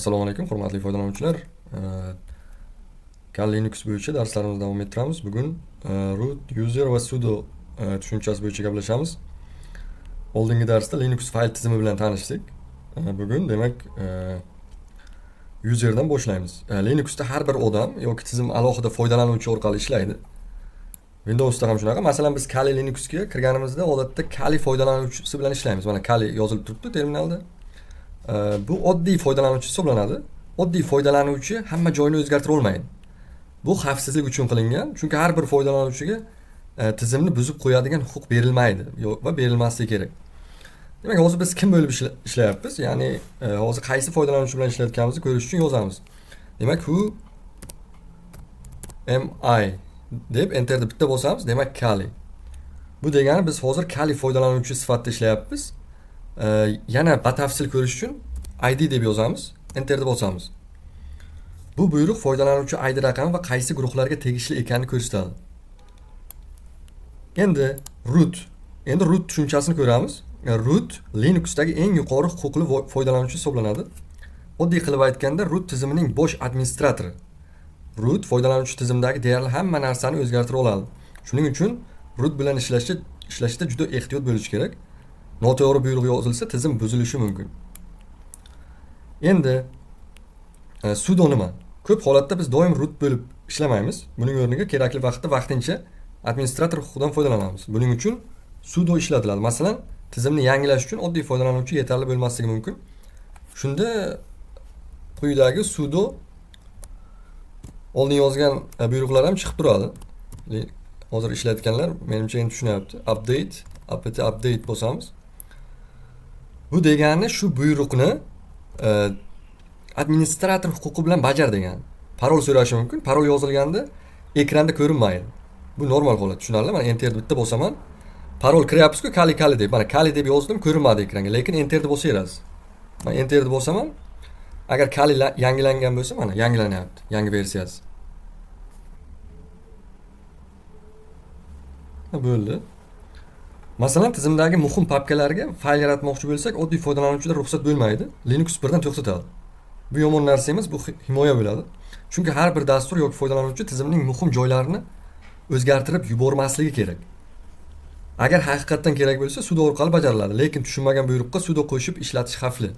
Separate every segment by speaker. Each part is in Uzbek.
Speaker 1: Assalomu alaykum, hurmatli foydalanuvchilar. Kali Linux bo'yicha darslarimizni davom ettiramiz. Bugun root, user va sudo tushunchasi bo'yicha gaplashamiz. Oldingi darsda Linux fayl tizimi bilan tanishdik. Bugun demak userdan boshlaymiz. Linuxda har bir odam yoki tizim alohida foydalanuvchi orqali ishlaydi. Windowsda ham shunaqa. Masalan, biz Kali Linuxga kirganimizda odatda Kali foydalanuvchisi bilan ishlaymiz. Mana Kali yozilib turibdi terminalda. Bu oddiy foydalanuvchi hisoblanadi. Oddiy foydalanuvchi hamma joyini o'zgartira olmaydi. Bu xavfsizlik uchun qilingan. Chunki har bir foydalanuvchiga tizimni buzib qo'yadigan huquq berilmaydi va berilmasligi kerak. Demak, hozir biz kim bo'lib ishlayapmiz? Ya'ni hozir qaysi foydalanuvchi bilan ishlayotganimizni ko'rish uchun yozamiz. Demak, who am I deb enterni bitta bosamiz. Demak, Kali. Bu degani biz hozir Kali foydalanuvchi sifatida ishlayapmiz. Yana batafsil ko'rish uchun ID deb yozamiz, enterni bosamiz. Bu buyruq foydalanuvchi ID raqami va qaysi guruhlarga tegishli ekanini ko'rsatadi. Endi root tushunchasini ko'ramiz. Root Linuxdagi eng yuqori huquqli foydalanuvchi hisoblanadi. Oddiy qilib aytganda, root tizimining bosh administratori. Root foydalanuvchi tizimdagi deyarli hamma narsani o'zgartira oladi. Shuning uchun root bilan ishlashda juda ehtiyot bo'lish kerak. Noto'g'ri buyruq yozilsa tizim buzilishi mumkin. Endi sudo nima? Ko'p holatda biz doim root bo'lib ishlamaymiz. Buning o'rniga kerakli vaqtda vaqtincha administrator huquqidan foydalanamiz. Buning uchun sudo ishlatiladi. Masalan, tizimni yangilash uchun oddiy foydalanuvchi yetarli bo'lmasligi mumkin. Shunda quyidagi sudo oldin yozgan buyruqlar ham chiqib turadi. Hozir ishlayotganlar menimcha endi tushunyapti. Apt update bosamiz. Bu degani shu buyruqni administrator huquqi bilan bajar degani. Parol so'rashi mumkin. Parol yozilganda ekranda ko'rinmaydi. Bu normal holat, tushunarli? Mana enterni bitta bosaman. Parol kiryapsiz-ku, Kali deb. Mana Kali deb yozdim, ko'rinmadi ekranga, lekin enterni bosaverasiz. Mana enterni bosaman. Agar Kali yangilangan bo'lsa, mana yangilanyapti, yangi versiyasi. Bo'ldi. Masalan, tizimdagi muhim papkalarga fayl yaratmoqchi bo'lsak, oddiy foydalanuvchilar ruxsat bo'lmaydi. Linux birdan to'xtatadi. Bu yomon narsa emas, bu himoya bo'ladi. Chunki har bir dastur yoki foydalanuvchi tizimning muhim joylarini o'zgartirib yubormasligi kerak. Agar haqiqatan kerak bo'lsa, sudo orqali bajariladi, lekin tushunmagan buyruqqa sudo qo'shib ishlatish xavfli.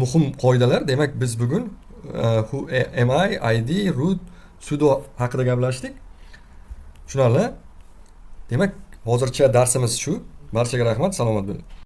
Speaker 1: Muhim qoidalar, demak biz bugun who am I, ID, root, sudo haqida gaplashdik. Tushunarli? Demak, hozircha darsimiz shu. Barchaga rahmat, salomat bo'ling.